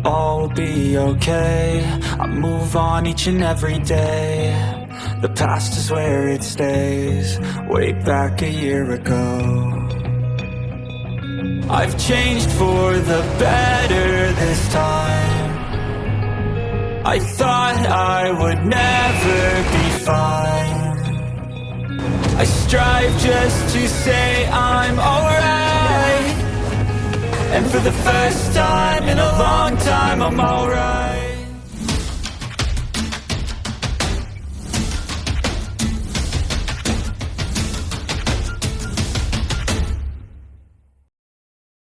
all will be okay. I move on each and every day. The past is where it stays. Way back a year ago, I've changed for the better this time. I thought I would never be fine. I strive just to say I'm alright, and for the first time in a long time I'm alright.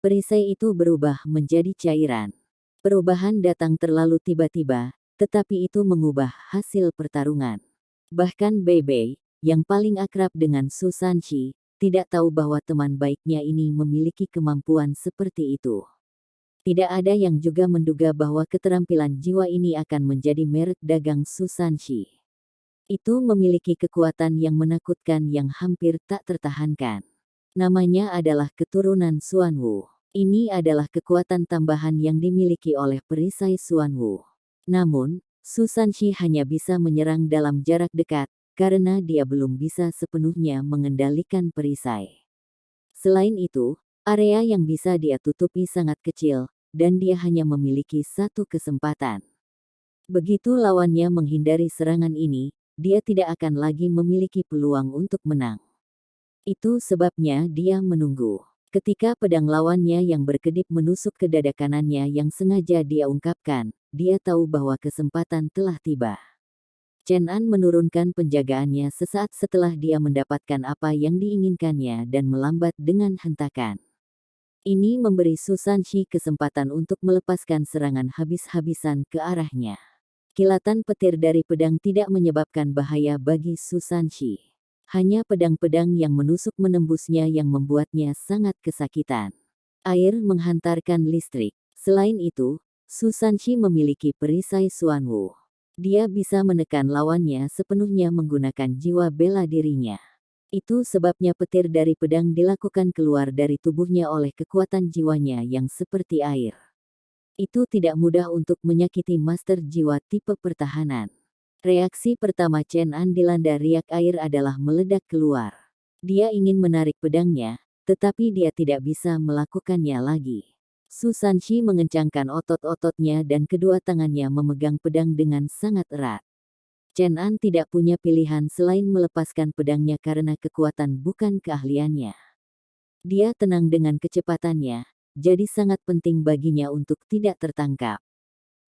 Perisai itu berubah menjadi cairan. Perubahan datang terlalu tiba-tiba, tetapi itu mengubah hasil pertarungan. Bahkan Bebe, yang paling akrab dengan Susanshi, tidak tahu bahwa teman baiknya ini memiliki kemampuan seperti itu. Tidak ada yang juga menduga bahwa keterampilan jiwa ini akan menjadi merek dagang Susanshi. Itu memiliki kekuatan yang menakutkan yang hampir tak tertahankan. Namanya adalah keturunan Xuanwu. Ini adalah kekuatan tambahan yang dimiliki oleh perisai Xuanwu. Namun, Susanshi hanya bisa menyerang dalam jarak dekat, karena dia belum bisa sepenuhnya mengendalikan perisai. Selain itu, area yang bisa dia tutupi sangat kecil, dan dia hanya memiliki satu kesempatan. Begitu lawannya menghindari serangan ini, dia tidak akan lagi memiliki peluang untuk menang. Itu sebabnya dia menunggu. Ketika pedang lawannya yang berkedip menusuk ke dada kanannya yang sengaja dia ungkapkan, dia tahu bahwa kesempatan telah tiba. Chen An menurunkan penjagaannya sesaat setelah dia mendapatkan apa yang diinginkannya dan melambat dengan hentakan. Ini memberi Susanshi kesempatan untuk melepaskan serangan habis-habisan ke arahnya. Kilatan petir dari pedang tidak menyebabkan bahaya bagi Susanshi. Hanya pedang-pedang yang menusuk menembusnya yang membuatnya sangat kesakitan. Air menghantarkan listrik. Selain itu, Susanshi memiliki perisai Xuanwu. Dia bisa menekan lawannya sepenuhnya menggunakan jiwa bela dirinya. Itu sebabnya petir dari pedang dilakukan keluar dari tubuhnya oleh kekuatan jiwanya yang seperti air. Itu tidak mudah untuk menyakiti master jiwa tipe pertahanan. Reaksi pertama Chen An dilanda riak air adalah meledak keluar. Dia ingin menarik pedangnya, tetapi dia tidak bisa melakukannya lagi. Susanshi mengencangkan otot-ototnya dan kedua tangannya memegang pedang dengan sangat erat. Chen An tidak punya pilihan selain melepaskan pedangnya karena kekuatan bukan keahliannya. Dia tenang dengan kecepatannya, jadi sangat penting baginya untuk tidak tertangkap.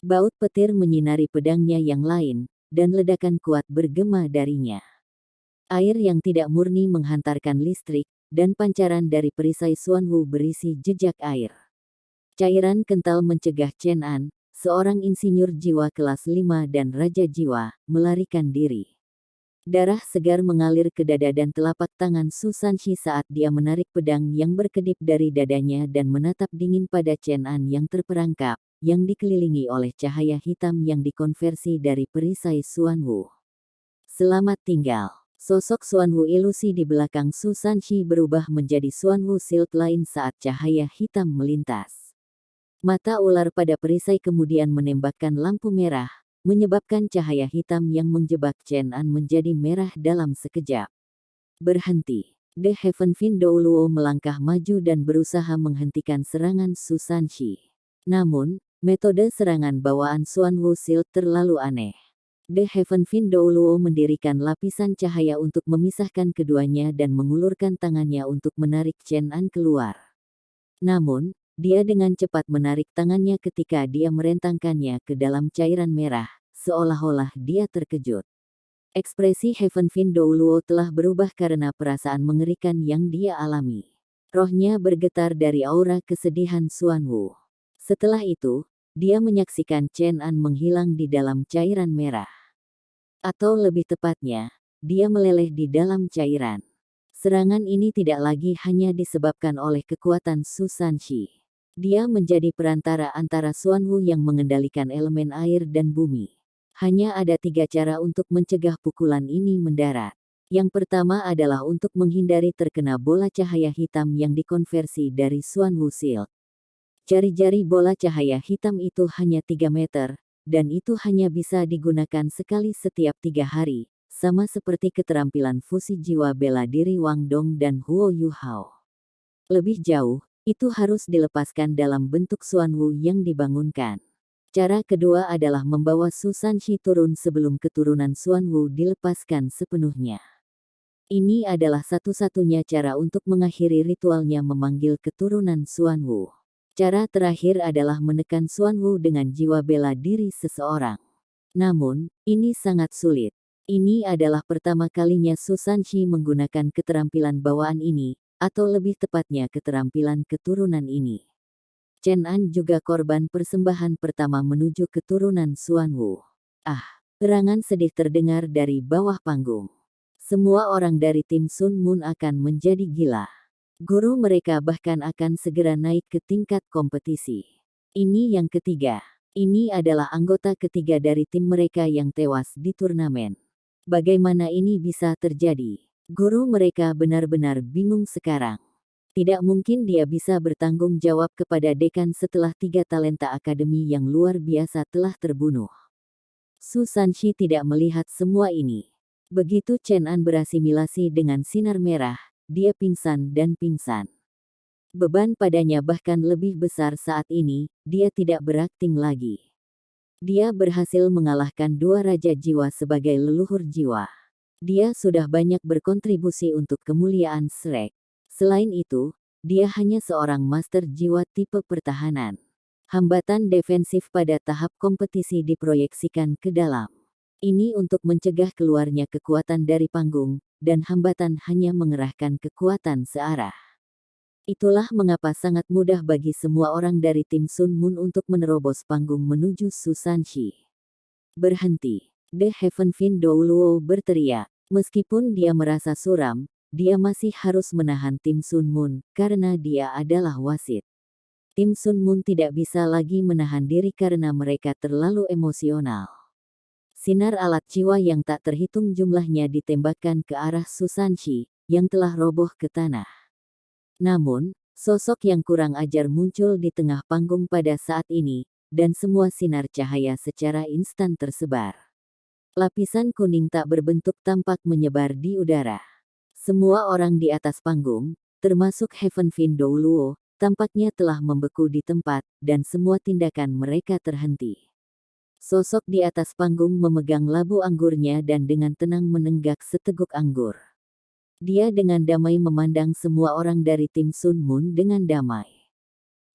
Baut petir menyinari pedangnya yang lain, dan ledakan kuat bergema darinya. Air yang tidak murni menghantarkan listrik, dan pancaran dari perisai Xuanwu berisi jejak air. Cairan kental mencegah Chen An, seorang insinyur jiwa kelas 5 dan raja jiwa, melarikan diri. Darah segar mengalir ke dada dan telapak tangan Susanshi saat dia menarik pedang yang berkedip dari dadanya dan menatap dingin pada Chen An yang terperangkap, yang dikelilingi oleh cahaya hitam yang dikonversi dari perisai Xuanwu. Selamat tinggal. Sosok Xuanwu ilusi di belakang Susanshi berubah menjadi Xuanwu Shield lain saat cahaya hitam melintas. Mata ular pada perisai kemudian menembakkan lampu merah, menyebabkan cahaya hitam yang menjebak Chen An menjadi merah dalam sekejap. Berhenti. The Heaven Fin Douluo melangkah maju dan berusaha menghentikan serangan Susanshi. Namun, metode serangan bawaan Xuanwu Shield terlalu aneh. The Heaven Fin Douluo mendirikan lapisan cahaya untuk memisahkan keduanya dan mengulurkan tangannya untuk menarik Chen An keluar. Namun, dia dengan cepat menarik tangannya ketika dia merentangkannya ke dalam cairan merah, seolah-olah dia terkejut. Ekspresi Heaven Fin Douluo telah berubah karena perasaan mengerikan yang dia alami. Rohnya bergetar dari aura kesedihan Xuanwu. Setelah itu, dia menyaksikan Chen An menghilang di dalam cairan merah. Atau lebih tepatnya, dia meleleh di dalam cairan. Serangan ini tidak lagi hanya disebabkan oleh kekuatan Susanshi. Dia menjadi perantara antara Xuanwu yang mengendalikan elemen air dan bumi. Hanya ada 3 cara untuk mencegah pukulan ini mendarat. Yang pertama adalah untuk menghindari terkena bola cahaya hitam yang dikonversi dari Xuanwu Shield. Jari-jari bola cahaya hitam itu hanya 3 meter, dan itu hanya bisa digunakan sekali setiap 3 hari, sama seperti keterampilan fusi jiwa bela diri Wang Dong dan Huo Yuhao. Lebih jauh, itu harus dilepaskan dalam bentuk Xuanwu yang dibangunkan. Cara kedua adalah membawa Su Sanxi turun sebelum keturunan Xuanwu dilepaskan sepenuhnya. Ini adalah satu-satunya cara untuk mengakhiri ritualnya memanggil keturunan Xuanwu. Cara terakhir adalah menekan Xuanwu dengan jiwa bela diri seseorang. Namun, ini sangat sulit. Ini adalah pertama kalinya Su Sanxi menggunakan keterampilan bawaan ini, atau lebih tepatnya keterampilan keturunan ini. Chen An juga korban persembahan pertama menuju keturunan Xuanwu. Gerangan sedih terdengar dari bawah panggung. Semua orang dari tim Sun Moon akan menjadi gila. Guru mereka bahkan akan segera naik ke tingkat kompetisi. Ini yang ketiga. Ini adalah anggota ketiga dari tim mereka yang tewas di turnamen. Bagaimana ini bisa terjadi? Guru mereka benar-benar bingung sekarang. Tidak mungkin dia bisa bertanggung jawab kepada dekan setelah 3 talenta akademi yang luar biasa telah terbunuh. Su Sanxi tidak melihat semua ini. Begitu Chen An berasimilasi dengan sinar merah, dia pingsan dan pingsan. Beban padanya bahkan lebih besar saat ini, dia tidak berakting lagi. Dia berhasil mengalahkan 2 raja jiwa sebagai leluhur jiwa. Dia sudah banyak berkontribusi untuk kemuliaan Shrek. Selain itu, dia hanya seorang master jiwa tipe pertahanan. Hambatan defensif pada tahap kompetisi diproyeksikan ke dalam. Ini untuk mencegah keluarnya kekuatan dari panggung, dan hambatan hanya mengerahkan kekuatan searah. Itulah mengapa sangat mudah bagi semua orang dari tim Sun Moon untuk menerobos panggung menuju Su Sanxi. Berhenti. The Heaven Fin Douluo berteriak. Meskipun dia merasa suram, dia masih harus menahan tim Sun Moon, karena dia adalah wasit. Tim Sun Moon tidak bisa lagi menahan diri karena mereka terlalu emosional. Sinar alat jiwa yang tak terhitung jumlahnya ditembakkan ke arah Su Sanxi, yang telah roboh ke tanah. Namun, sosok yang kurang ajar muncul di tengah panggung pada saat ini, dan semua sinar cahaya secara instan tersebar. Lapisan kuning tak berbentuk tampak menyebar di udara. Semua orang di atas panggung, termasuk Heaven Fin Douluo, tampaknya telah membeku di tempat, dan semua tindakan mereka terhenti. Sosok di atas panggung memegang labu anggurnya dan dengan tenang menenggak seteguk anggur. Dia dengan damai memandang semua orang dari tim Sun Moon dengan damai.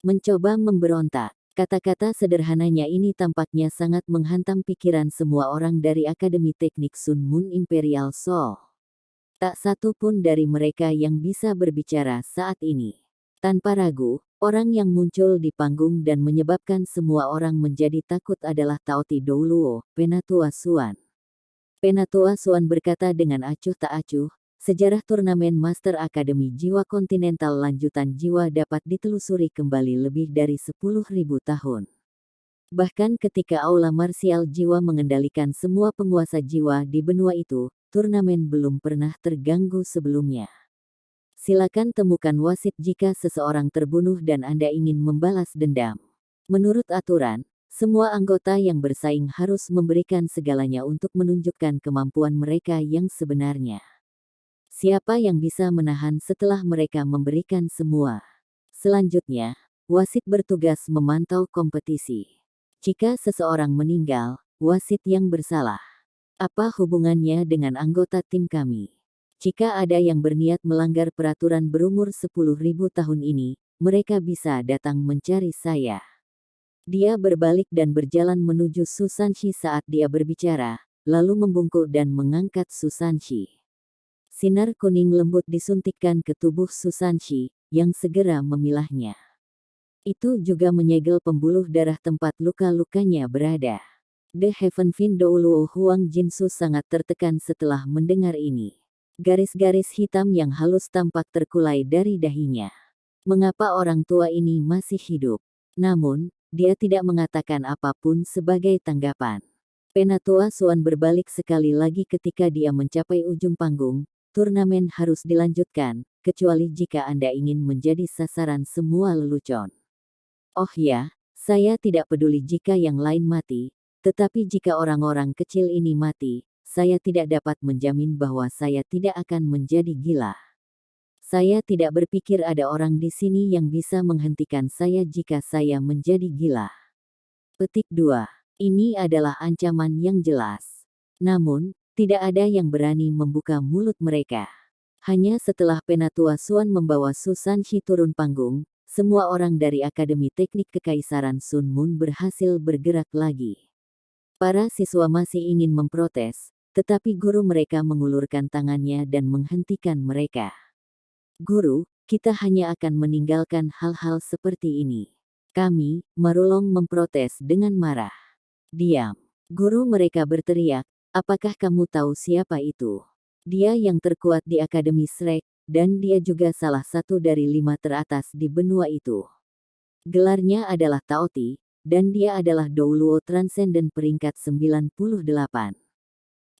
Mencoba memberontak. Kata-kata sederhananya ini tampaknya sangat menghantam pikiran semua orang dari Akademi Teknik Sun Moon Imperial Soul. Tak satu pun dari mereka yang bisa berbicara saat ini. Tanpa ragu, orang yang muncul di panggung dan menyebabkan semua orang menjadi takut adalah Taoti Douluo, Penatua Xuan. Penatua Xuan berkata dengan acuh tak acuh, sejarah turnamen Master Akademi Jiwa Kontinental lanjutan jiwa dapat ditelusuri kembali lebih dari 10.000 tahun. Bahkan ketika Aula Marsial Jiwa mengendalikan semua penguasa jiwa di benua itu, turnamen belum pernah terganggu sebelumnya. Silakan temukan wasit jika seseorang terbunuh dan Anda ingin membalas dendam. Menurut aturan, semua anggota yang bersaing harus memberikan segalanya untuk menunjukkan kemampuan mereka yang sebenarnya. Siapa yang bisa menahan setelah mereka memberikan semua? Selanjutnya, wasit bertugas memantau kompetisi. Jika seseorang meninggal, wasit yang bersalah. Apa hubungannya dengan anggota tim kami? Jika ada yang berniat melanggar peraturan berumur 10.000 tahun ini, mereka bisa datang mencari saya. Dia berbalik dan berjalan menuju Su Sanxi saat dia berbicara, lalu membungkuk dan mengangkat Su Sanxi. Sinar kuning lembut disuntikkan ke tubuh Su Sanxi, yang segera memilahnya. Itu juga menyegel pembuluh darah tempat luka-lukanya berada. The Heaven Fin Douluo Huang Jinsu sangat tertekan setelah mendengar ini. Garis-garis hitam yang halus tampak terkulai dari dahinya. Mengapa orang tua ini masih hidup? Namun, dia tidak mengatakan apapun sebagai tanggapan. Penatua Xuan berbalik sekali lagi ketika dia mencapai ujung panggung. Turnamen harus dilanjutkan, kecuali jika Anda ingin menjadi sasaran semua lelucon. Oh ya, saya tidak peduli jika yang lain mati, tetapi jika orang-orang kecil ini mati, saya tidak dapat menjamin bahwa saya tidak akan menjadi gila. Saya tidak berpikir ada orang di sini yang bisa menghentikan saya jika saya menjadi gila. Petik 2. Ini adalah ancaman yang jelas. Namun, tidak ada yang berani membuka mulut mereka. Hanya setelah Penatua Xuan membawa Su Sanxi turun panggung, semua orang dari Akademi Teknik Kekaisaran Sun Mun berhasil bergerak lagi. Para siswa masih ingin memprotes, tetapi guru mereka mengulurkan tangannya dan menghentikan mereka. Guru, kita hanya akan meninggalkan hal-hal seperti ini. Kami, Marulong memprotes dengan marah. Diam. Guru mereka berteriak, apakah kamu tahu siapa itu? Dia yang terkuat di Akademi Shrek, dan dia juga salah satu dari 5 teratas di benua itu. Gelarnya adalah Taoti, dan dia adalah Douluo Transcendent peringkat 98.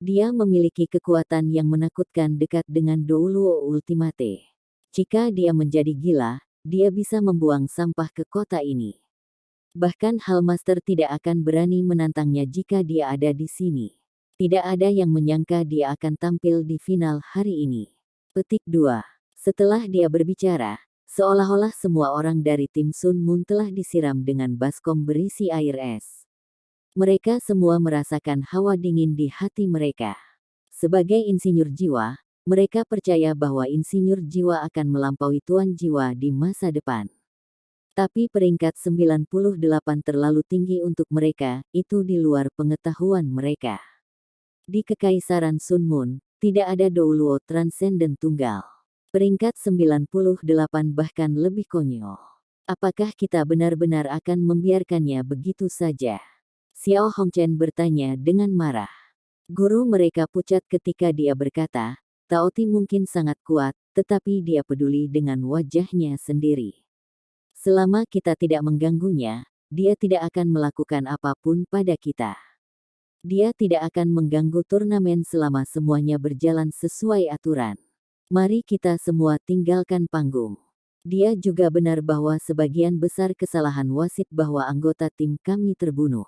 Dia memiliki kekuatan yang menakutkan dekat dengan Douluo Ultimate. Jika dia menjadi gila, dia bisa membuang sampah ke kota ini. Bahkan Hallmaster tidak akan berani menantangnya jika dia ada di sini. Tidak ada yang menyangka dia akan tampil di final hari ini. Petik 2. Setelah dia berbicara, seolah-olah semua orang dari tim Sun Mun telah disiram dengan baskom berisi air es. Mereka semua merasakan hawa dingin di hati mereka. Sebagai insinyur jiwa, mereka percaya bahwa insinyur jiwa akan melampaui tuan jiwa di masa depan. Tapi peringkat 98 terlalu tinggi untuk mereka, itu di luar pengetahuan mereka. Di Kekaisaran Sun Mun, tidak ada Douluo Transcendent tunggal. Peringkat 98 bahkan lebih konyol. Apakah kita benar-benar akan membiarkannya begitu saja? Xiao Hongchen bertanya dengan marah. Guru mereka pucat ketika dia berkata, Taoti mungkin sangat kuat, tetapi dia peduli dengan wajahnya sendiri. Selama kita tidak mengganggunya, dia tidak akan melakukan apapun pada kita. Dia tidak akan mengganggu turnamen selama semuanya berjalan sesuai aturan. Mari kita semua tinggalkan panggung. Dia juga benar bahwa sebagian besar kesalahan wasit bahwa anggota tim kami terbunuh.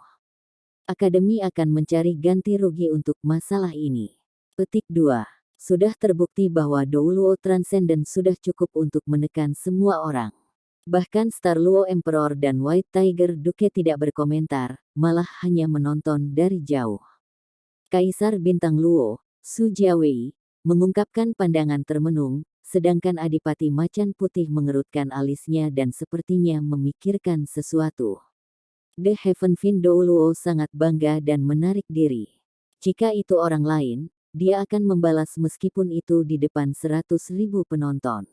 Akademi akan mencari ganti rugi untuk masalah ini. Petik 2. Sudah terbukti bahwa Douluo Transcendent sudah cukup untuk menekan semua orang. Bahkan Star Luo Emperor dan White Tiger Duke tidak berkomentar, malah hanya menonton dari jauh. Kaisar Bintang Luo, Su Jiawei, mengungkapkan pandangan termenung, sedangkan Adipati Macan Putih mengerutkan alisnya dan sepertinya memikirkan sesuatu. The Heaven Fin Douluo sangat bangga dan menarik diri. Jika itu orang lain, dia akan membalas meskipun itu di depan 100.000 penonton.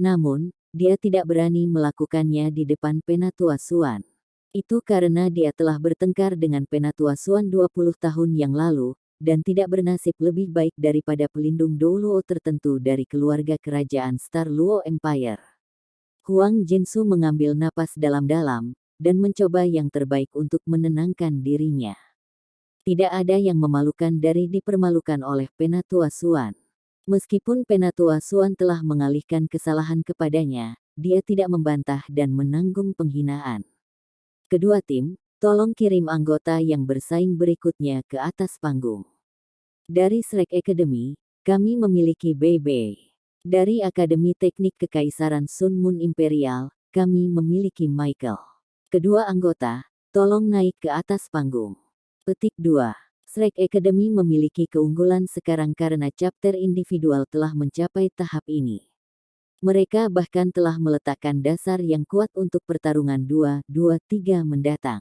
Namun, dia tidak berani melakukannya di depan Penatua Xuan. Itu karena dia telah bertengkar dengan Penatua Xuan 20 tahun yang lalu, dan tidak bernasib lebih baik daripada pelindung Douluo tertentu dari keluarga kerajaan Star Luo Empire. Huang Jinsu mengambil napas dalam-dalam, dan mencoba yang terbaik untuk menenangkan dirinya. Tidak ada yang memalukan dari dipermalukan oleh Penatua Xuan. Meskipun Penatua Xuan telah mengalihkan kesalahan kepadanya, dia tidak membantah dan menanggung penghinaan. Kedua tim, tolong kirim anggota yang bersaing berikutnya ke atas panggung. Dari Shrek Academy, kami memiliki Bei. Dari Akademi Teknik Kekaisaran Sun Mun Imperial, kami memiliki Michael. Kedua anggota, tolong naik ke atas panggung. Petik 2. Shrek Academy memiliki keunggulan sekarang karena chapter individual telah mencapai tahap ini. Mereka bahkan telah meletakkan dasar yang kuat untuk pertarungan 2-2-3 mendatang.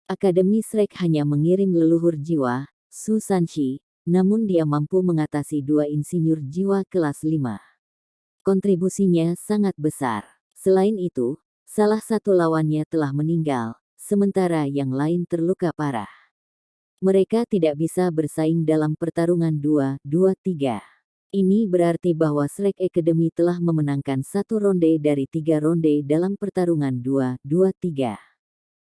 Akademi Shrek hanya mengirim leluhur jiwa, Su Sanxi, namun dia mampu mengatasi 2 insinyur jiwa kelas 5. Kontribusinya sangat besar. Selain itu, salah satu lawannya telah meninggal, sementara yang lain terluka parah. Mereka tidak bisa bersaing dalam pertarungan 2-2-3. Ini berarti bahwa Shrek Academy telah memenangkan 1 ronde dari 3 ronde dalam pertarungan 2-2-3.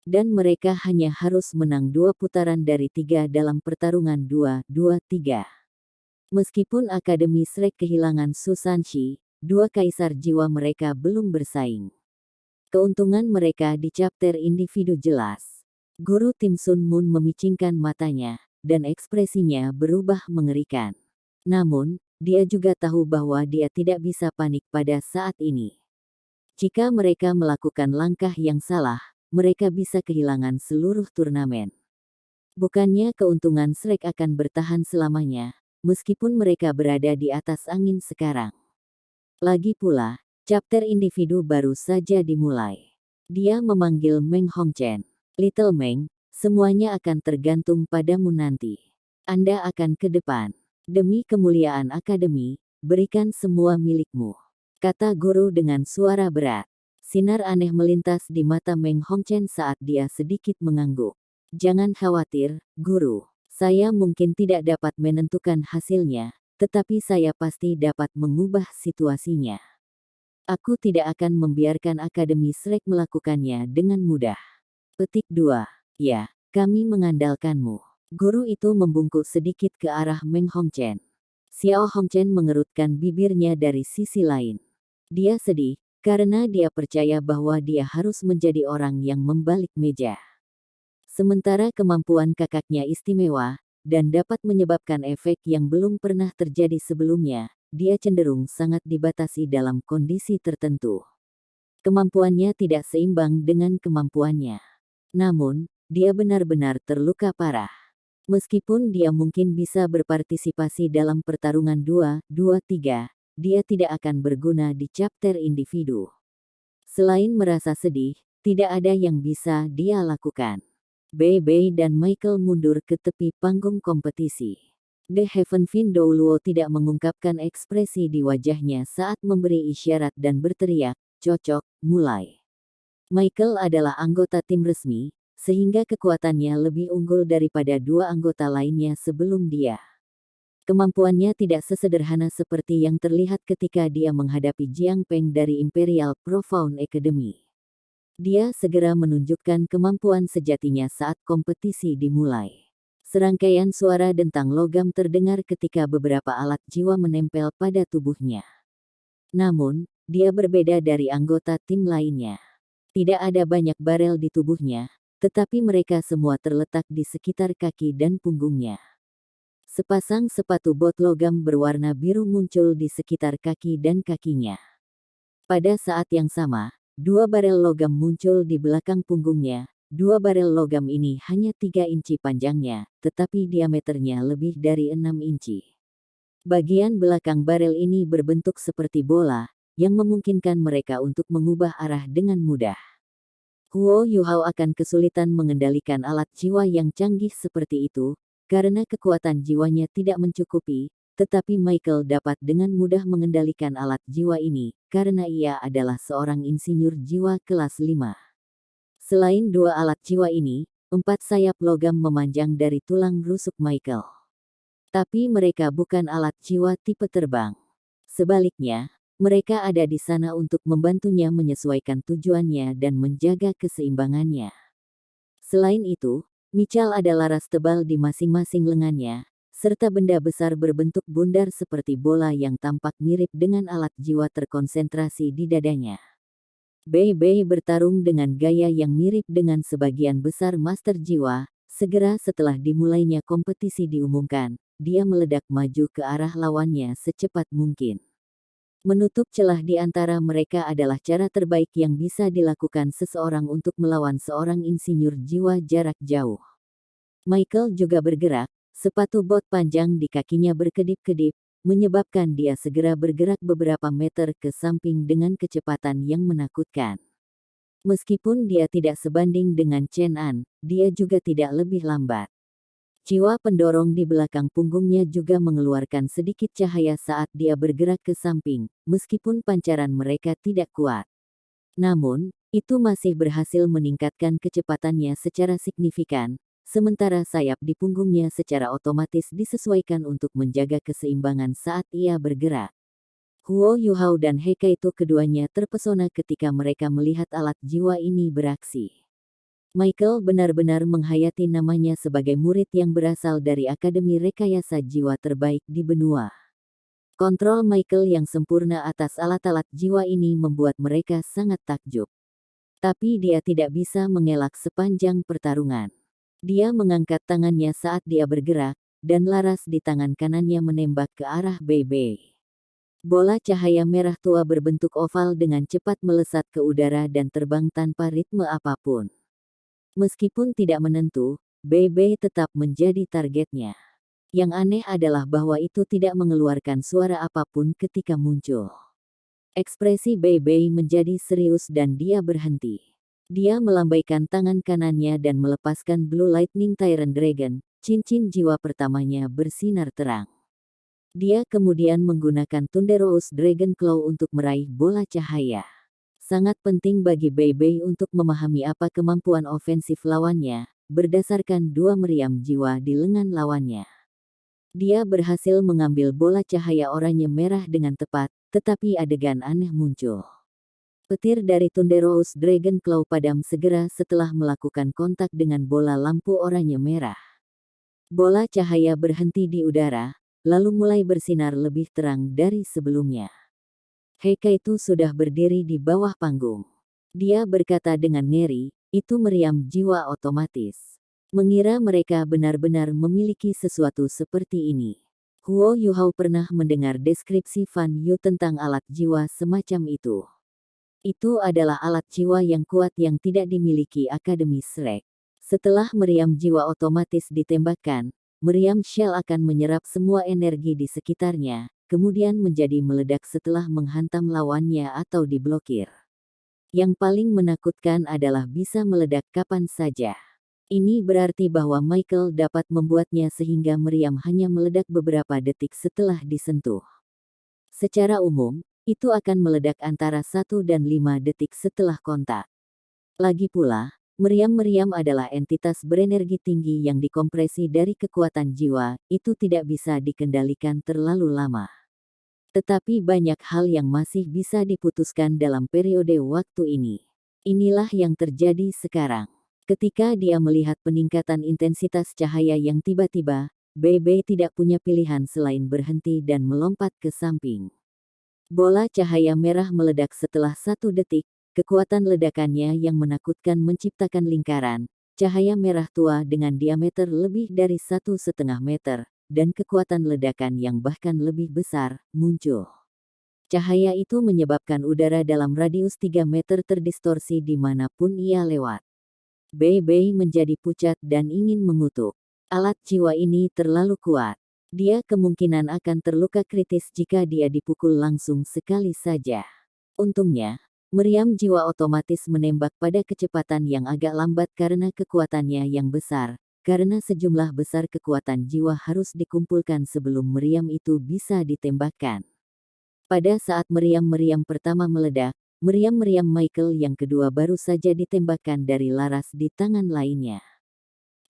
Dan mereka hanya harus menang 2 putaran dari 3 dalam pertarungan 2-2-3. Meskipun Akademi Shrek kehilangan Su Sanxi, 2 kaisar jiwa mereka belum bersaing. Keuntungan mereka di chapter individu jelas. Guru Tim Sun Moon memicingkan matanya, dan ekspresinya berubah mengerikan. Namun, dia juga tahu bahwa dia tidak bisa panik pada saat ini. Jika mereka melakukan langkah yang salah, mereka bisa kehilangan seluruh turnamen. Bukannya keuntungan Shrek akan bertahan selamanya, meskipun mereka berada di atas angin sekarang. Lagi pula, chapter individu baru saja dimulai. Dia memanggil Meng Hongchen. Little Meng, semuanya akan tergantung padamu nanti. Anda akan ke depan. Demi kemuliaan akademi, berikan semua milikmu. Kata guru dengan suara berat. Sinar aneh melintas di mata Meng Hongchen saat dia sedikit mengangguk. Jangan khawatir, guru. Saya mungkin tidak dapat menentukan hasilnya, tetapi saya pasti dapat mengubah situasinya. Aku tidak akan membiarkan Akademi Shrek melakukannya dengan mudah. Petik 2. Ya, kami mengandalkanmu. Guru itu membungkuk sedikit ke arah Meng Hongchen. Xiao Hongchen mengerutkan bibirnya dari sisi lain. Dia sedih, karena dia percaya bahwa dia harus menjadi orang yang membalik meja. Sementara kemampuan kakaknya istimewa, dan dapat menyebabkan efek yang belum pernah terjadi sebelumnya, dia cenderung sangat dibatasi dalam kondisi tertentu. Kemampuannya tidak seimbang dengan kemampuannya. Namun, dia benar-benar terluka parah. Meskipun dia mungkin bisa berpartisipasi dalam pertarungan 2-2-3, dia tidak akan berguna di chapter individu. Selain merasa sedih, tidak ada yang bisa dia lakukan. Bei dan Michael mundur ke tepi panggung kompetisi. The Heaven Fin Douluo tidak mengungkapkan ekspresi di wajahnya saat memberi isyarat dan berteriak, "Cocok, mulai." Michael adalah anggota tim resmi, sehingga kekuatannya lebih unggul daripada dua anggota lainnya sebelum dia. Kemampuannya tidak sesederhana seperti yang terlihat ketika dia menghadapi Jiang Peng dari Imperial Profound Academy. Dia segera menunjukkan kemampuan sejatinya saat kompetisi dimulai. Serangkaian suara dentang logam terdengar ketika beberapa alat jiwa menempel pada tubuhnya. Namun, dia berbeda dari anggota tim lainnya. Tidak ada banyak barel di tubuhnya, tetapi mereka semua terletak di sekitar kaki dan punggungnya. Sepasang sepatu bot logam berwarna biru muncul di sekitar kaki dan kakinya. Pada saat yang sama, dua barel logam muncul di belakang punggungnya. Dua barel logam ini hanya 3 inci panjangnya, tetapi diameternya lebih dari 6 inci. Bagian belakang barel ini berbentuk seperti bola, yang memungkinkan mereka untuk mengubah arah dengan mudah. Huo Yuhao akan kesulitan mengendalikan alat jiwa yang canggih seperti itu, karena kekuatan jiwanya tidak mencukupi, tetapi Michael dapat dengan mudah mengendalikan alat jiwa ini, karena ia adalah seorang insinyur jiwa kelas 5. Selain dua alat jiwa ini, 4 sayap logam memanjang dari tulang rusuk Michael. Tapi mereka bukan alat jiwa tipe terbang. Sebaliknya, mereka ada di sana untuk membantunya menyesuaikan tujuannya dan menjaga keseimbangannya. Selain itu, Michal ada laras tebal di masing-masing lengannya, serta benda besar berbentuk bundar seperti bola yang tampak mirip dengan alat jiwa terkonsentrasi di dadanya. Bei bertarung dengan gaya yang mirip dengan sebagian besar master jiwa. Segera setelah dimulainya kompetisi diumumkan, dia meledak maju ke arah lawannya secepat mungkin. Menutup celah di antara mereka adalah cara terbaik yang bisa dilakukan seseorang untuk melawan seorang insinyur jiwa jarak jauh. Michael juga bergerak, sepatu bot panjang di kakinya berkedip-kedip, menyebabkan dia segera bergerak beberapa meter ke samping dengan kecepatan yang menakutkan. Meskipun dia tidak sebanding dengan Chen An, dia juga tidak lebih lambat. Jiwa pendorong di belakang punggungnya juga mengeluarkan sedikit cahaya saat dia bergerak ke samping, meskipun pancaran mereka tidak kuat. Namun, itu masih berhasil meningkatkan kecepatannya secara signifikan, sementara sayap di punggungnya secara otomatis disesuaikan untuk menjaga keseimbangan saat ia bergerak. Huo Yuhao dan Hekaito keduanya terpesona ketika mereka melihat alat jiwa ini beraksi. Michael benar-benar menghayati namanya sebagai murid yang berasal dari Akademi Rekayasa Jiwa terbaik di benua. Kontrol Michael yang sempurna atas alat-alat jiwa ini membuat mereka sangat takjub. Tapi dia tidak bisa mengelak sepanjang pertarungan. Dia mengangkat tangannya saat dia bergerak, dan laras di tangan kanannya menembak ke arah Bei Bei. Bola cahaya merah tua berbentuk oval dengan cepat melesat ke udara dan terbang tanpa ritme apapun. Meskipun tidak menentu, Bei Bei tetap menjadi targetnya. Yang aneh adalah bahwa itu tidak mengeluarkan suara apapun ketika muncul. Ekspresi Bei Bei menjadi serius dan dia berhenti. Dia melambaikan tangan kanannya dan melepaskan Blue Lightning Tyrant Dragon, cincin jiwa pertamanya bersinar terang. Dia kemudian menggunakan Thunderous Dragon Claw untuk meraih bola cahaya. Sangat penting bagi Bei Bei untuk memahami apa kemampuan ofensif lawannya, berdasarkan dua meriam jiwa di lengan lawannya. Dia berhasil mengambil bola cahaya oranye merah dengan tepat, tetapi adegan aneh muncul. Petir dari Thunderous Dragon Claw padam segera setelah melakukan kontak dengan bola lampu oranye merah. Bola cahaya berhenti di udara, lalu mulai bersinar lebih terang dari sebelumnya. Heikaitu sudah berdiri di bawah panggung. Dia berkata dengan ngeri, itu meriam jiwa otomatis. Mengira mereka benar-benar memiliki sesuatu seperti ini. Huo Yuhao pernah mendengar deskripsi Fan Yu tentang alat jiwa semacam itu. Itu adalah alat jiwa yang kuat yang tidak dimiliki Akademi Shrek. Setelah meriam jiwa otomatis ditembakkan, meriam Shell akan menyerap semua energi di sekitarnya, kemudian menjadi meledak setelah menghantam lawannya atau diblokir. Yang paling menakutkan adalah bisa meledak kapan saja. Ini berarti bahwa Michael dapat membuatnya sehingga meriam hanya meledak beberapa detik setelah disentuh. Secara umum, itu akan meledak antara 1 dan 5 detik setelah kontak. Lagi pula, meriam-meriam adalah entitas berenergi tinggi yang dikompresi dari kekuatan jiwa, itu tidak bisa dikendalikan terlalu lama. Tetapi banyak hal yang masih bisa diputuskan dalam periode waktu ini. Inilah yang terjadi sekarang. Ketika dia melihat peningkatan intensitas cahaya yang tiba-tiba, Bei Bei tidak punya pilihan selain berhenti dan melompat ke samping. Bola cahaya merah meledak setelah 1 detik, kekuatan ledakannya yang menakutkan menciptakan lingkaran, cahaya merah tua dengan diameter lebih dari 1,5 meter, dan kekuatan ledakan yang bahkan lebih besar, muncul. Cahaya itu menyebabkan udara dalam radius 3 meter terdistorsi dimanapun ia lewat. Bei Bei menjadi pucat dan ingin mengutuk. Alat jiwa ini terlalu kuat. Dia kemungkinan akan terluka kritis jika dia dipukul langsung sekali saja. Untungnya, meriam jiwa otomatis menembak pada kecepatan yang agak lambat karena kekuatannya yang besar, karena sejumlah besar kekuatan jiwa harus dikumpulkan sebelum meriam itu bisa ditembakkan. Pada saat meriam-meriam pertama meledak, meriam-meriam Michael yang kedua baru saja ditembakkan dari laras di tangan lainnya.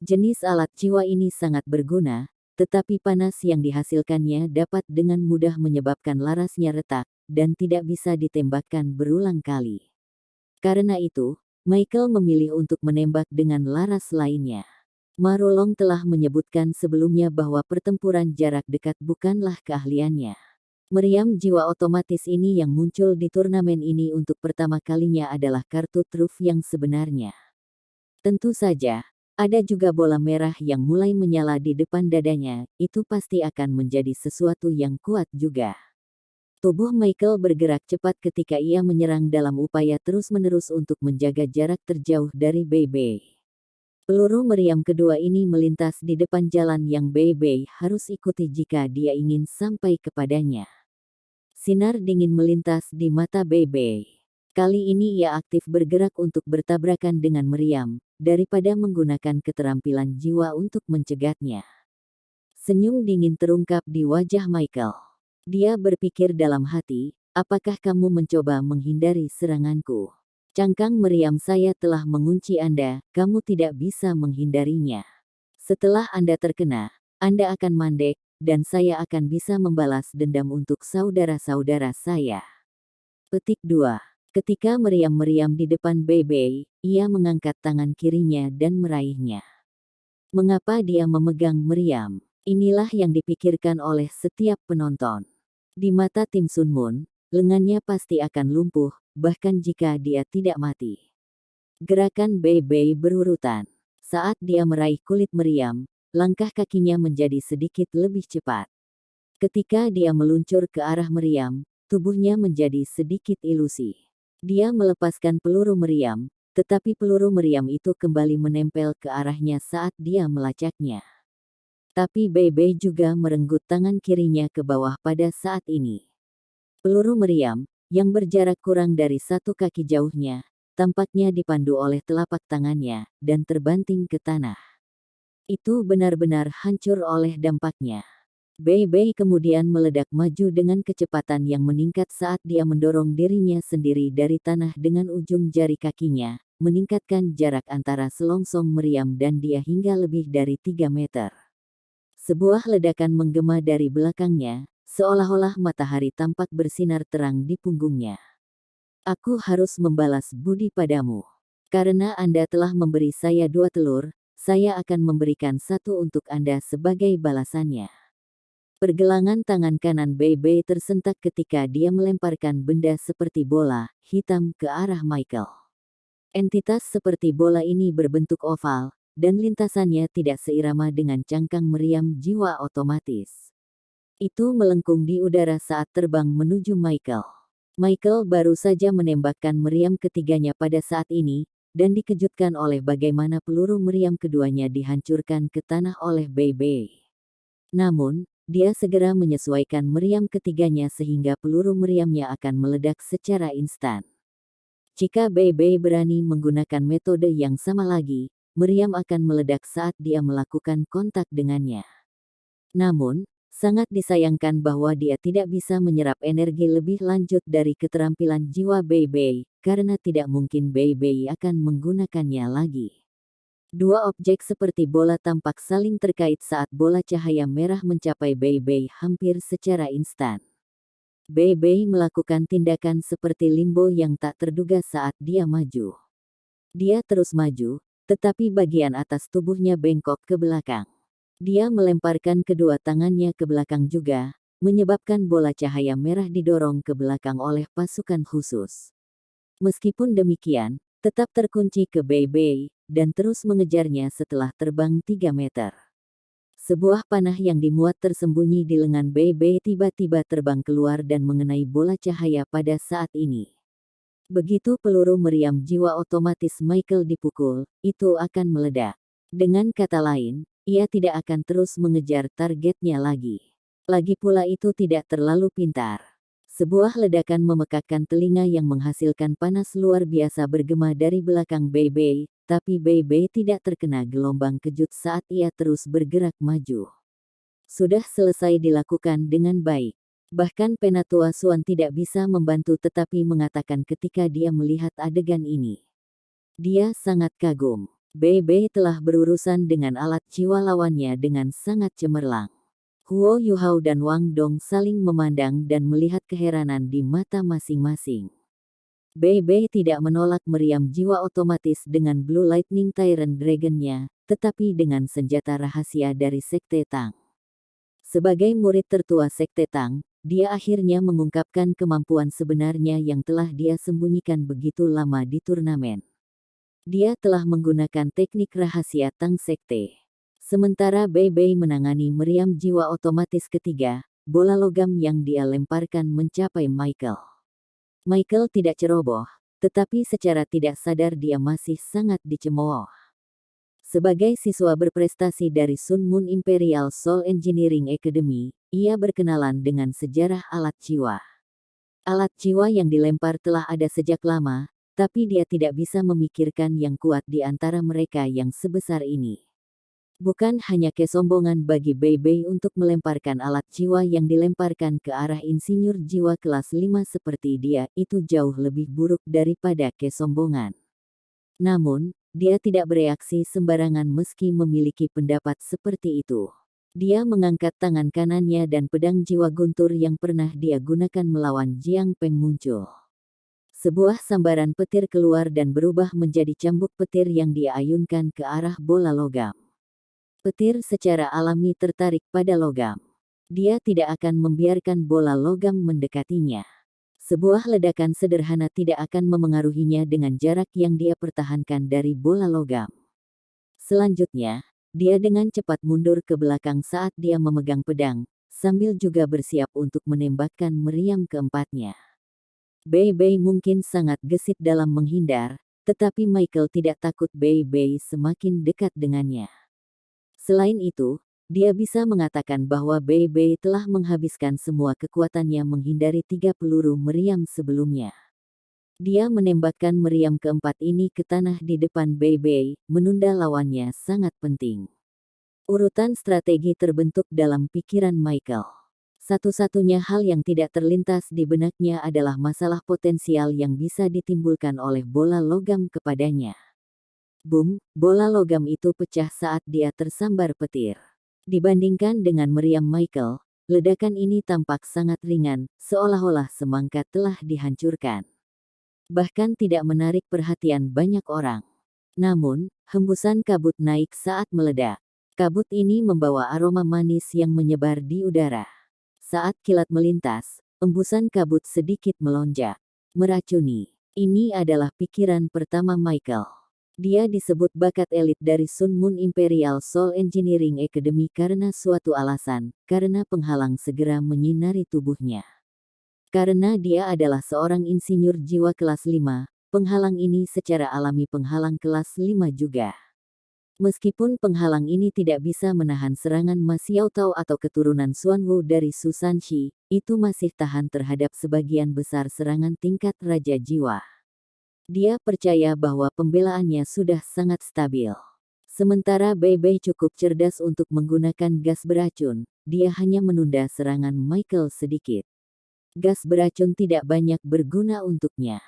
Jenis alat jiwa ini sangat berguna, tetapi panas yang dihasilkannya dapat dengan mudah menyebabkan larasnya retak, dan tidak bisa ditembakkan berulang kali. Karena itu, Michael memilih untuk menembak dengan laras lainnya. Marulong telah menyebutkan sebelumnya bahwa pertempuran jarak dekat bukanlah keahliannya. Meriam jiwa otomatis ini yang muncul di turnamen ini untuk pertama kalinya adalah kartu truf yang sebenarnya. Tentu saja, ada juga bola merah yang mulai menyala di depan dadanya, itu pasti akan menjadi sesuatu yang kuat juga. Tubuh Michael bergerak cepat ketika ia menyerang dalam upaya terus-menerus untuk menjaga jarak terjauh dari Bei Bei. Peluru meriam kedua ini melintas di depan jalan yang Bei Bei harus ikuti jika dia ingin sampai kepadanya. Sinar dingin melintas di mata Bei Bei. Kali ini ia aktif bergerak untuk bertabrakan dengan meriam, daripada menggunakan keterampilan jiwa untuk mencegatnya. Senyum dingin terungkap di wajah Michael. Dia berpikir dalam hati, apakah kamu mencoba menghindari seranganku? Cangkang meriam saya telah mengunci Anda, kamu tidak bisa menghindarinya. Setelah Anda terkena, Anda akan mandek, dan saya akan bisa membalas dendam untuk saudara-saudara saya. Petik 2. Ketika meriam-meriam di depan Bei Bei, ia mengangkat tangan kirinya dan meraihnya. Mengapa dia memegang meriam? Inilah yang dipikirkan oleh setiap penonton. Di mata tim Sun Moon, lengannya pasti akan lumpuh, bahkan jika dia tidak mati. Gerakan Bei Bei berurutan. Saat dia meraih kulit meriam, langkah kakinya menjadi sedikit lebih cepat. Ketika dia meluncur ke arah meriam, tubuhnya menjadi sedikit ilusi. Dia melepaskan peluru meriam, tetapi peluru meriam itu kembali menempel ke arahnya saat dia melacaknya. Tapi Bei Bei juga merenggut tangan kirinya ke bawah pada saat ini. Peluru meriam, yang berjarak kurang dari 1 kaki jauhnya, tampaknya dipandu oleh telapak tangannya, dan terbanting ke tanah. Itu benar-benar hancur oleh dampaknya. Bei Bei kemudian meledak maju dengan kecepatan yang meningkat saat dia mendorong dirinya sendiri dari tanah dengan ujung jari kakinya, meningkatkan jarak antara selongsong meriam dan dia hingga lebih dari 3 meter. Sebuah ledakan menggema dari belakangnya, seolah-olah matahari tampak bersinar terang di punggungnya. Aku harus membalas budi padamu. Karena Anda telah memberi saya 2 telur, saya akan memberikan 1 untuk Anda sebagai balasannya. Pergelangan tangan kanan Bei Bei tersentak ketika dia melemparkan benda seperti bola hitam ke arah Michael. Entitas seperti bola ini berbentuk oval, dan lintasannya tidak seirama dengan cangkang meriam jiwa otomatis. Itu melengkung di udara saat terbang menuju Michael. Michael baru saja menembakkan meriam ketiganya pada saat ini, dan dikejutkan oleh bagaimana peluru meriam keduanya dihancurkan ke tanah oleh Bei Bei. Namun, dia segera menyesuaikan meriam ketiganya sehingga peluru meriamnya akan meledak secara instan. Jika Bei Bei berani menggunakan metode yang sama lagi, meriam akan meledak saat dia melakukan kontak dengannya. Namun, sangat disayangkan bahwa dia tidak bisa menyerap energi lebih lanjut dari keterampilan jiwa Bei Bei, karena tidak mungkin Bei Bei akan menggunakannya lagi. 2 objek seperti bola tampak saling terkait saat bola cahaya merah mencapai Bei Bei hampir secara instan. Bei Bei melakukan tindakan seperti limbo yang tak terduga saat dia maju. Dia terus maju, tetapi bagian atas tubuhnya bengkok ke belakang. Dia melemparkan kedua tangannya ke belakang juga, menyebabkan bola cahaya merah didorong ke belakang oleh pasukan khusus. Meskipun demikian, tetap terkunci ke Bei Bei, dan terus mengejarnya setelah terbang 3 meter. Sebuah panah yang dimuat tersembunyi di lengan Bei Bei tiba-tiba terbang keluar dan mengenai bola cahaya pada saat ini. Begitu peluru meriam jiwa otomatis Michael dipukul, itu akan meledak. Dengan kata lain, ia tidak akan terus mengejar targetnya lagi. Lagi pula itu tidak terlalu pintar. Sebuah ledakan memekakkan telinga yang menghasilkan panas luar biasa bergema dari belakang Bei Bei, tapi Bei Bei tidak terkena gelombang kejut saat ia terus bergerak maju. Sudah selesai dilakukan dengan baik. Bahkan Penatua Suan tidak bisa membantu tetapi mengatakan ketika dia melihat adegan ini. Dia sangat kagum. Bei Bei telah berurusan dengan alat jiwa lawannya dengan sangat cemerlang. Huo Yuhao dan Wang Dong saling memandang dan melihat keheranan di mata masing-masing. Bei Bei tidak menolak meriam jiwa otomatis dengan Blue Lightning Tyrant Dragon-nya, tetapi dengan senjata rahasia dari Sekte Tang. Sebagai murid tertua Sekte Tang, dia akhirnya mengungkapkan kemampuan sebenarnya yang telah dia sembunyikan begitu lama di turnamen. Dia telah menggunakan teknik rahasia Tang Sekte. Sementara Bei Bei menangani meriam jiwa otomatis ketiga, bola logam yang dia lemparkan mencapai Michael. Michael tidak ceroboh, tetapi secara tidak sadar dia masih sangat dicemooh. Sebagai siswa berprestasi dari Sun Moon Imperial Soul Engineering Academy, ia berkenalan dengan sejarah alat jiwa. Alat jiwa yang dilempar telah ada sejak lama, tapi dia tidak bisa memikirkan yang kuat di antara mereka yang sebesar ini. Bukan hanya kesombongan bagi Bei Bei untuk melemparkan alat jiwa yang dilemparkan ke arah insinyur jiwa kelas 5 seperti dia, itu jauh lebih buruk daripada kesombongan. Namun, dia tidak bereaksi sembarangan meski memiliki pendapat seperti itu. Dia mengangkat tangan kanannya dan pedang jiwa guntur yang pernah dia gunakan melawan Jiang Peng muncul. Sebuah sambaran petir keluar dan berubah menjadi cambuk petir yang dia ayunkan ke arah bola logam. Petir secara alami tertarik pada logam. Dia tidak akan membiarkan bola logam mendekatinya. Sebuah ledakan sederhana tidak akan memengaruhinya dengan jarak yang dia pertahankan dari bola logam. Selanjutnya, dia dengan cepat mundur ke belakang saat dia memegang pedang, sambil juga bersiap untuk menembakkan meriam keempatnya. Bei Bei mungkin sangat gesit dalam menghindar, tetapi Michael tidak takut Bei Bei semakin dekat dengannya. Selain itu, dia bisa mengatakan bahwa Bei Bei telah menghabiskan semua kekuatannya menghindari 3 peluru meriam sebelumnya. Dia menembakkan meriam keempat ini ke tanah di depan Bei Bei, menunda lawannya sangat penting. Urutan strategi terbentuk dalam pikiran Michael. Satu-satunya hal yang tidak terlintas di benaknya adalah masalah potensial yang bisa ditimbulkan oleh bola logam kepadanya. Boom, bola logam itu pecah saat dia tersambar petir. Dibandingkan dengan meriam Michael, ledakan ini tampak sangat ringan, seolah-olah semangka telah dihancurkan. Bahkan tidak menarik perhatian banyak orang. Namun, hembusan kabut naik saat meledak. Kabut ini membawa aroma manis yang menyebar di udara. Saat kilat melintas, embusan kabut sedikit melonjak. Meracuni. Ini adalah pikiran pertama Michael. Dia disebut bakat elit dari Sun Moon Imperial Soul Engineering Academy karena suatu alasan, karena penghalang segera menyinari tubuhnya. Karena dia adalah seorang insinyur jiwa kelas 5, penghalang ini secara alami penghalang kelas 5 juga. Meskipun penghalang ini tidak bisa menahan serangan Ma Xiaotao atau keturunan Xuanwu dari Susanshi, itu masih tahan terhadap sebagian besar serangan tingkat Raja Jiwa. Dia percaya bahwa pembelaannya sudah sangat stabil. Sementara Bei Bei cukup cerdas untuk menggunakan gas beracun, dia hanya menunda serangan Michael sedikit. Gas beracun tidak banyak berguna untuknya.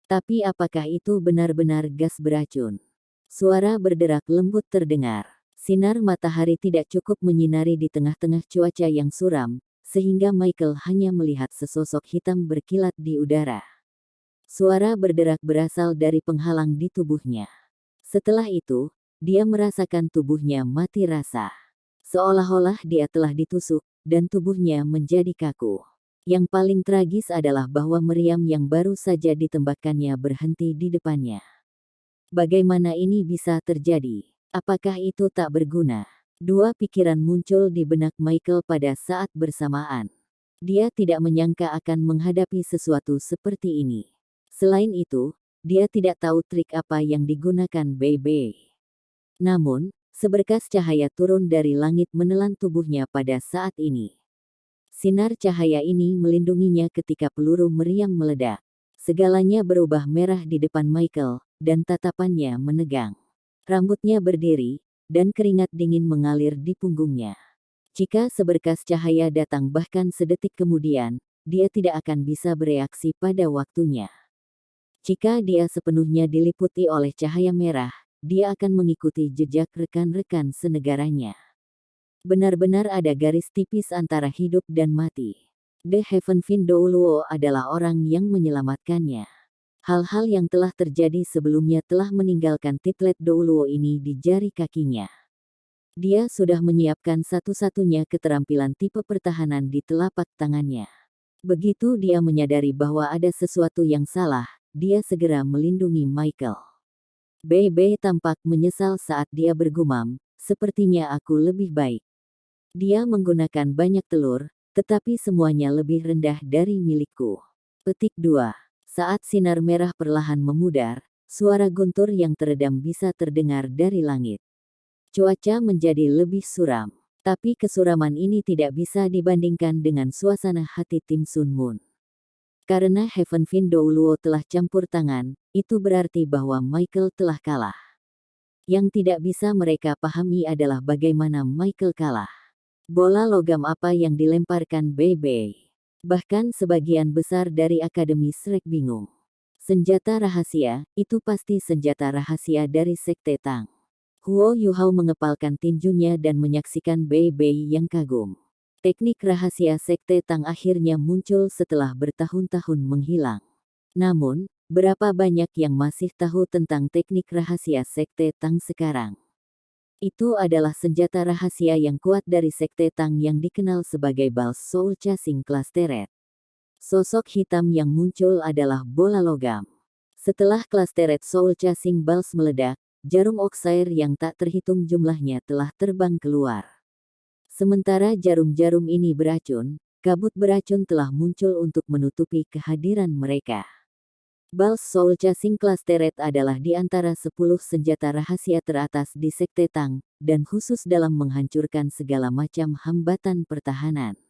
Tapi apakah itu benar-benar gas beracun? Suara berderak lembut terdengar. Sinar matahari tidak cukup menyinari di tengah-tengah cuaca yang suram, sehingga Michael hanya melihat sesosok hitam berkilat di udara. Suara berderak berasal dari penghalang di tubuhnya. Setelah itu, dia merasakan tubuhnya mati rasa. Seolah-olah dia telah ditusuk, dan tubuhnya menjadi kaku. Yang paling tragis adalah bahwa meriam yang baru saja ditembakkannya berhenti di depannya. Bagaimana ini bisa terjadi? Apakah itu tak berguna? Dua pikiran muncul di benak Michael pada saat bersamaan. Dia tidak menyangka akan menghadapi sesuatu seperti ini. Selain itu, dia tidak tahu trik apa yang digunakan Bei Bei. Namun, seberkas cahaya turun dari langit menelan tubuhnya pada saat ini. Sinar cahaya ini melindunginya ketika peluru meriam meledak. Segalanya berubah merah di depan Michael, dan tatapannya menegang. Rambutnya berdiri, dan keringat dingin mengalir di punggungnya. Jika seberkas cahaya datang bahkan sedetik kemudian, dia tidak akan bisa bereaksi pada waktunya. Jika dia sepenuhnya diliputi oleh cahaya merah, dia akan mengikuti jejak rekan-rekan senegaranya. Benar-benar ada garis tipis antara hidup dan mati. The Heaven Fin Douluo adalah orang yang menyelamatkannya. Hal-hal yang telah terjadi sebelumnya telah meninggalkan titlet Douluo ini di jari kakinya. Dia sudah menyiapkan satu-satunya keterampilan tipe pertahanan di telapak tangannya. Begitu dia menyadari bahwa ada sesuatu yang salah, dia segera melindungi Michael. Bei Bei tampak menyesal saat dia bergumam, sepertinya aku lebih baik. Dia menggunakan banyak telur, tetapi semuanya lebih rendah dari milikku. Petik 2. Saat sinar merah perlahan memudar, suara guntur yang teredam bisa terdengar dari langit. Cuaca menjadi lebih suram, tapi kesuraman ini tidak bisa dibandingkan dengan suasana hati tim Sun Moon. Karena Heaven Fin Douluo telah campur tangan, itu berarti bahwa Michael telah kalah. Yang tidak bisa mereka pahami adalah bagaimana Michael kalah. Bola logam apa yang dilemparkan Bei Bei? Bahkan sebagian besar dari Akademi Shrek bingung. Senjata rahasia, itu pasti senjata rahasia dari Sekte Tang. Huo Yuhao mengepalkan tinjunya dan menyaksikan Bei Bei yang kagum. Teknik rahasia Sekte Tang akhirnya muncul setelah bertahun-tahun menghilang. Namun, berapa banyak yang masih tahu tentang teknik rahasia Sekte Tang sekarang? Itu adalah senjata rahasia yang kuat dari Sekte Tang yang dikenal sebagai Balls Soul Chasing Class Turret. Sosok hitam yang muncul adalah bola logam. Setelah Clustered Soul Chasing Balls meledak, jarum Oxire yang tak terhitung jumlahnya telah terbang keluar. Sementara jarum-jarum ini beracun, kabut beracun telah muncul untuk menutupi kehadiran mereka. Balls Soul Chasing Clustered adalah di antara 10 senjata rahasia teratas di Sekte Tang, dan khusus dalam menghancurkan segala macam hambatan pertahanan.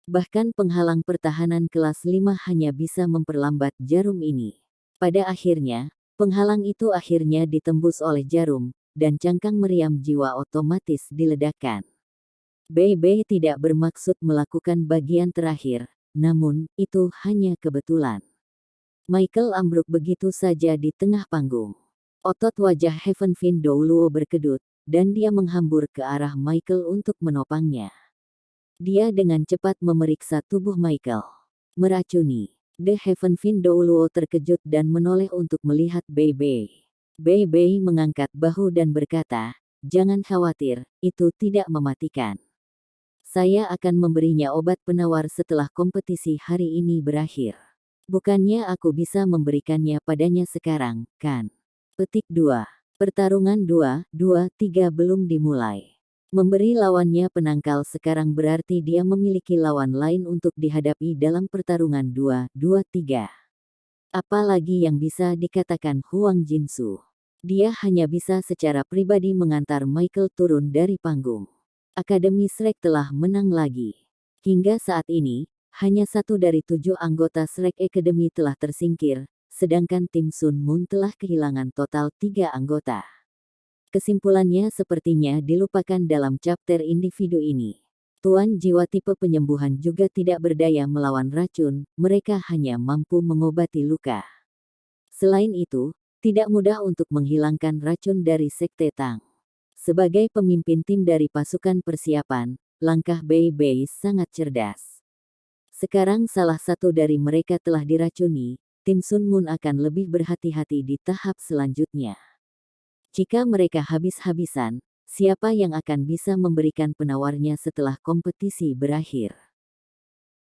Bahkan penghalang pertahanan kelas 5 hanya bisa memperlambat jarum ini. Pada akhirnya, penghalang itu akhirnya ditembus oleh jarum, dan cangkang meriam jiwa otomatis diledakkan. BB tidak bermaksud melakukan bagian terakhir, namun itu hanya kebetulan. Michael ambruk begitu saja di tengah panggung. Otot wajah Heaven Fin Douluo berkedut, dan dia menghambur ke arah Michael untuk menopangnya. Dia dengan cepat memeriksa tubuh Michael. Meracuni. The Heaven Fin Douluo terkejut dan menoleh untuk melihat BB. BB mengangkat bahu dan berkata, "Jangan khawatir, itu tidak mematikan. Saya akan memberinya obat penawar setelah kompetisi hari ini berakhir. Bukannya aku bisa memberikannya padanya sekarang, kan?" Petik 2. Pertarungan 2-2-3 belum dimulai. Memberi lawannya penangkal sekarang berarti dia memiliki lawan lain untuk dihadapi dalam pertarungan 2-2-3. Apalagi yang bisa dikatakan Huang Jinsu. Dia hanya bisa secara pribadi mengantar Michael turun dari panggung. Akademi Shrek telah menang lagi. Hingga saat ini, hanya 1 dari 7 anggota Shrek Academy telah tersingkir, sedangkan tim Sun Moon telah kehilangan total 3 anggota. Kesimpulannya sepertinya dilupakan dalam chapter individu ini. Tuan jiwa tipe penyembuhan juga tidak berdaya melawan racun, mereka hanya mampu mengobati luka. Selain itu, tidak mudah untuk menghilangkan racun dari Sekte Tang. Sebagai pemimpin tim dari pasukan persiapan, langkah Bei Bei sangat cerdas. Sekarang salah satu dari mereka telah diracuni, tim Sun Moon akan lebih berhati-hati di tahap selanjutnya. Jika mereka habis-habisan, siapa yang akan bisa memberikan penawarnya setelah kompetisi berakhir?